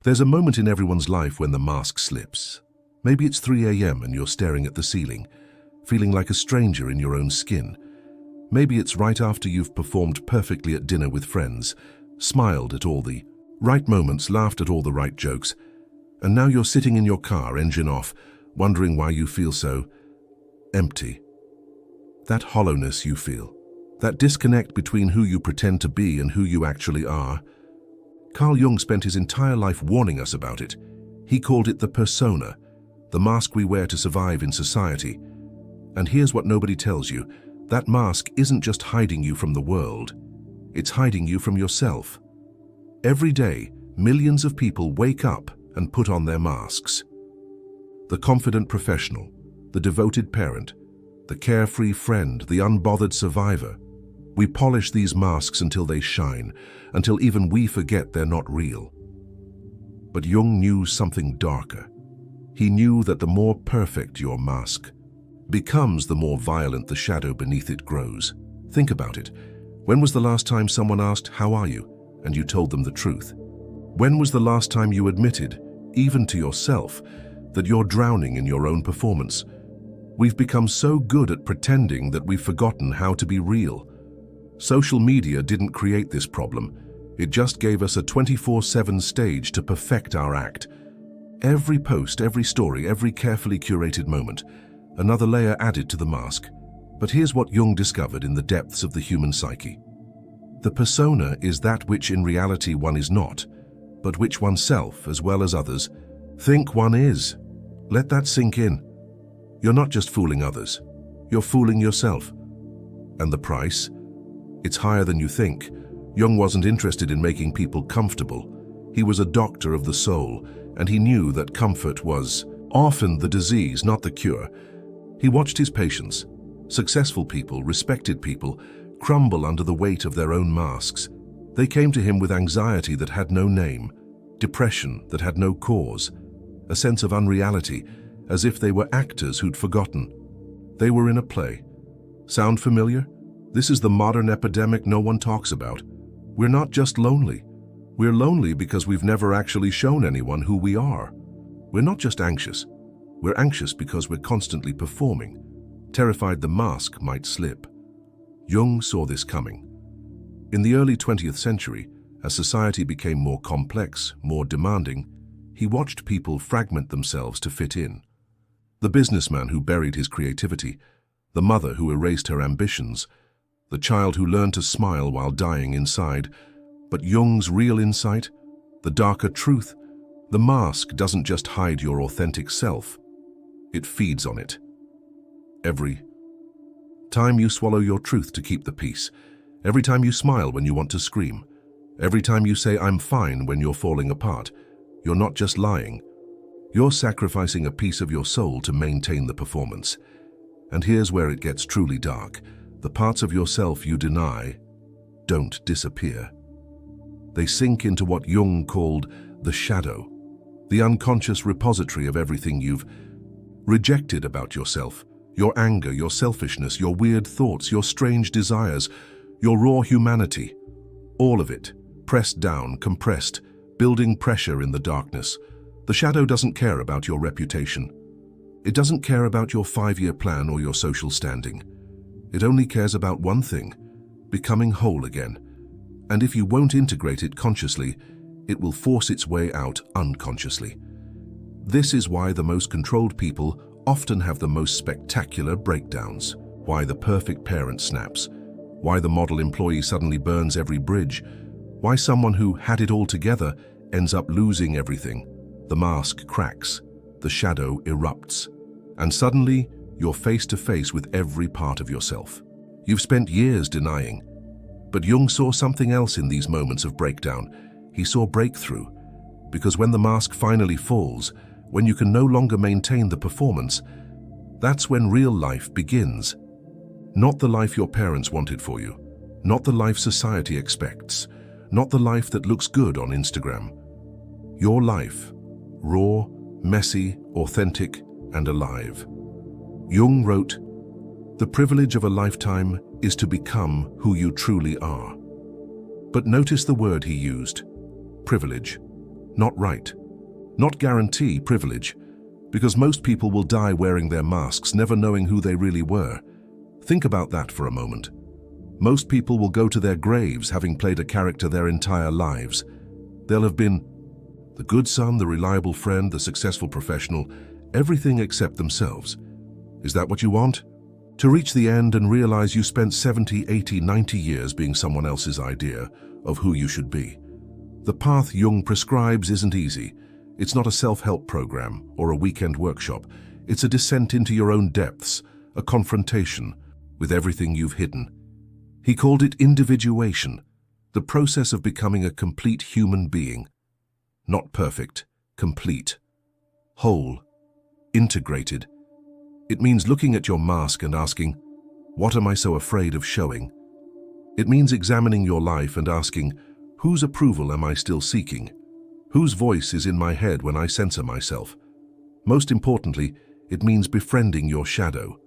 There's a moment in everyone's life when the mask slips. Maybe it's 3 a.m. and you're staring at the ceiling, feeling like a stranger in your own skin. Maybe it's right after you've performed perfectly at dinner with friends, smiled at all the right moments, laughed at all the right jokes, and now you're sitting in your car, engine off, wondering why you feel so empty. That hollowness you feel, that disconnect between who you pretend to be and who you actually are. Carl Jung spent his entire life warning us about it. He called it the persona, the mask we wear to survive in society. And here's what nobody tells you. That mask isn't just hiding you from the world. It's hiding you from yourself. Every day, millions of people wake up and put on their masks. The confident professional, the devoted parent, the carefree friend, the unbothered survivor. We polish these masks until they shine, until even we forget they're not real. But Jung knew something darker. He knew that the more perfect your mask becomes, the more violent the shadow beneath it grows. Think about it. When was the last time someone asked, "How are you?" and you told them the truth? When was the last time you admitted, even to yourself, that you're drowning in your own performance? We've become so good at pretending that we've forgotten how to be real. Social media didn't create this problem. It just gave us a 24/7 stage to perfect our act. Every post, every story, every carefully curated moment, another layer added to the mask. But here's what Jung discovered in the depths of the human psyche. The persona is that which in reality one is not, but which oneself, as well as others, think one is. Let that sink in. You're not just fooling others, you're fooling yourself. And the price? It's higher than you think. Jung wasn't interested in making people comfortable. He was a doctor of the soul, and he knew that comfort was often the disease, not the cure. He watched his patients, successful people, respected people, crumble under the weight of their own masks. They came to him with anxiety that had no name, depression that had no cause, a sense of unreality, as if they were actors who'd forgotten. They were in a play. Sound familiar? This is the modern epidemic no one talks about. We're not just lonely. We're lonely because we've never actually shown anyone who we are. We're not just anxious. We're anxious because we're constantly performing, terrified the mask might slip. Jung saw this coming. In the early 20th century, as society became more complex, more demanding, he watched people fragment themselves to fit in. The businessman who buried his creativity, the mother who erased her ambitions, the child who learned to smile while dying inside. But Jung's real insight, the darker truth, the mask doesn't just hide your authentic self. It feeds on it. Every time you swallow your truth to keep the peace, every time you smile when you want to scream, every time you say "I'm fine" when you're falling apart, you're not just lying. You're sacrificing a piece of your soul to maintain the performance. And here's where it gets truly dark. The parts of yourself you deny don't disappear. They sink into what Jung called the shadow, the unconscious repository of everything you've rejected about yourself. Your anger, your selfishness, your weird thoughts, your strange desires, your raw humanity. All of it, pressed down, compressed, building pressure in the darkness. The shadow doesn't care about your reputation. It doesn't care about your 5-year plan or your social standing. It only cares about one thing, becoming whole again. And if you won't integrate it consciously, it will force its way out unconsciously. This is why the most controlled people often have the most spectacular breakdowns, why the perfect parent snaps, why the model employee suddenly burns every bridge, why someone who had it all together ends up losing everything. The mask cracks, the shadow erupts, and suddenly you're face to face with every part of yourself. You've spent years denying. But Jung saw something else in these moments of breakdown. He saw breakthrough. Because when the mask finally falls, when you can no longer maintain the performance, that's when real life begins. Not the life your parents wanted for you, not the life society expects, not the life that looks good on Instagram. Your life, raw, messy, authentic, and alive. Jung wrote, "The privilege of a lifetime is to become who you truly are." But notice the word he used, privilege. not right. Not guarantee privilege, because most people will die wearing their masks, never knowing who they really were. Think about that for a moment. Most people will go to their graves having played a character their entire lives. They'll have been the good son, the reliable friend, the successful professional, everything except themselves. Is that what you want? To reach the end and realize you spent 70, 80, 90 years being someone else's idea of who you should be. The path Jung prescribes isn't easy. It's not a self-help program or a weekend workshop. It's a descent into your own depths, a confrontation with everything you've hidden. He called it individuation, the process of becoming a complete human being. Not perfect, complete, whole, integrated. It means looking at your mask and asking, what am I so afraid of showing? It means examining your life and asking, whose approval am I still seeking? Whose voice is in my head when I censor myself? Most importantly, it means befriending your shadow,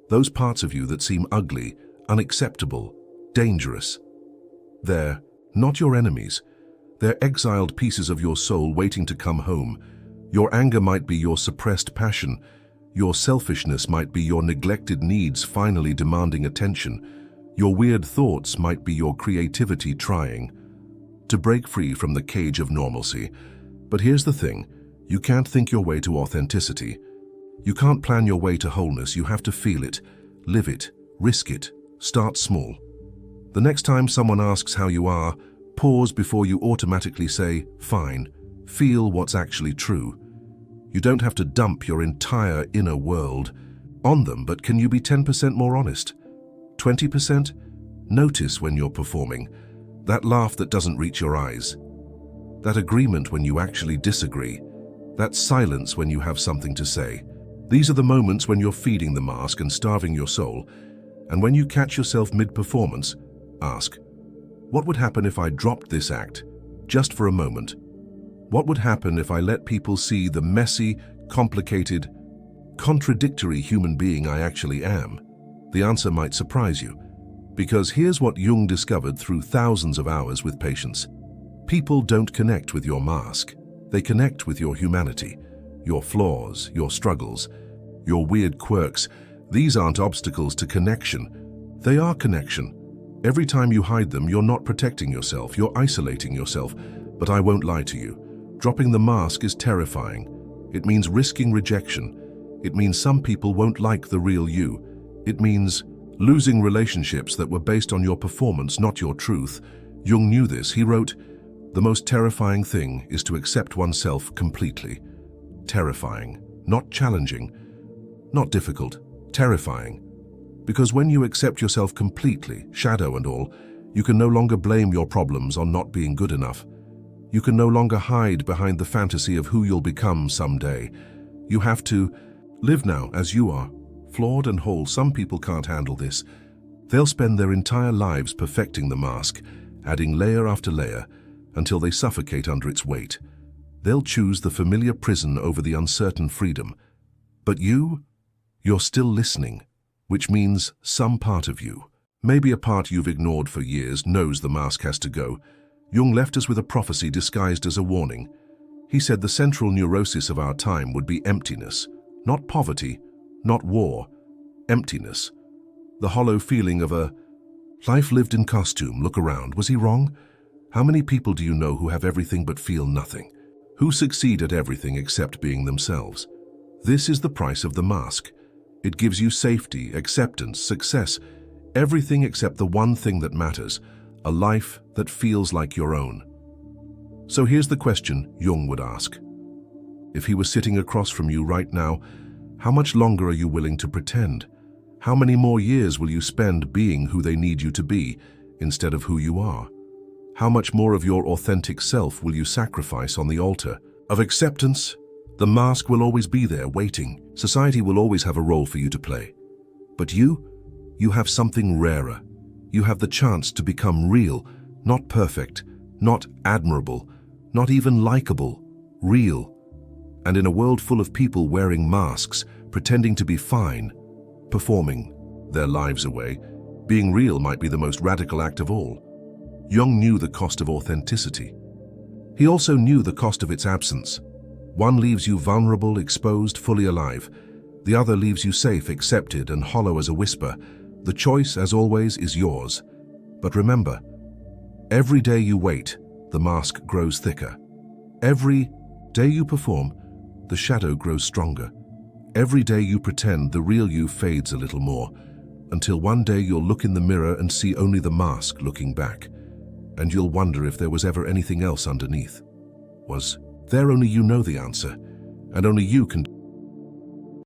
those parts of you that seem ugly, unacceptable, dangerous. They're not your enemies. They're exiled pieces of your soul waiting to come home. Your anger might be your suppressed passion. Your selfishness might be your neglected needs finally demanding attention. Your weird thoughts might be your creativity trying to break free from the cage of normalcy. But here's the thing, you can't think your way to authenticity. You can't plan your way to wholeness. You have to feel it, live it, risk it, start small. The next time someone asks how you are, pause before you automatically say, fine. Feel what's actually true. You don't have to dump your entire inner world on them, but can you be 10% more honest? 20%? Notice when you're performing. That laugh that doesn't reach your eyes. That agreement when you actually disagree. That silence when you have something to say. These are the moments when you're feeding the mask and starving your soul. And when you catch yourself mid-performance, ask, what would happen if I dropped this act, just for a moment? What would happen if I let people see the messy, complicated, contradictory human being I actually am? The answer might surprise you, because here's what Jung discovered through thousands of hours with patients. People don't connect with your mask. They connect with your humanity, your flaws, your struggles, your weird quirks. These aren't obstacles to connection. They are connection. Every time you hide them, you're not protecting yourself, you're isolating yourself. But I won't lie to you. Dropping the mask is terrifying. It means risking rejection. It means some people won't like the real you. It means losing relationships that were based on your performance, not your truth. Jung knew this. He wrote, the most terrifying thing is to accept oneself completely. Terrifying, not challenging, not difficult, terrifying. Because when you accept yourself completely, shadow and all, you can no longer blame your problems on not being good enough. You can no longer hide behind the fantasy of who you'll become someday. You have to live now as you are, flawed and whole. Some people can't handle this. They'll spend their entire lives perfecting the mask, adding layer after layer, until they suffocate under its weight. They'll choose the familiar prison over the uncertain freedom. But you're still listening, which means some part of you, maybe a part you've ignored for years, knows the mask has to go. Jung left us with a prophecy disguised as a warning. He said the central neurosis of our time would be emptiness, not poverty, not war, emptiness. The hollow feeling of a life lived in costume. Look around. Was he wrong? How many people do you know who have everything but feel nothing? Who succeed at everything except being themselves? This is the price of the mask. It gives you safety, acceptance, success, everything except the one thing that matters, a life that feels like your own. So here's the question Jung would ask. If he was sitting across from you right now, how much longer are you willing to pretend? How many more years will you spend being who they need you to be instead of who you are? How much more of your authentic self will you sacrifice on the altar of acceptance? The mask will always be there waiting. Society will always have a role for you to play. But you have something rarer. You have the chance to become real, not perfect, not admirable, not even likable, real. And in a world full of people wearing masks, pretending to be fine, performing their lives away, being real might be the most radical act of all. Jung knew the cost of authenticity. He also knew the cost of its absence. One leaves you vulnerable, exposed, fully alive. The other leaves you safe, accepted, and hollow as a whisper. The choice, as always, is yours. But remember, every day you wait, the mask grows thicker. Every day you perform, the shadow grows stronger. Every day you pretend, the real you fades a little more, until one day you'll look in the mirror and see only the mask looking back. And you'll wonder if there was ever anything else underneath. Was there? Only you know the answer, and only you can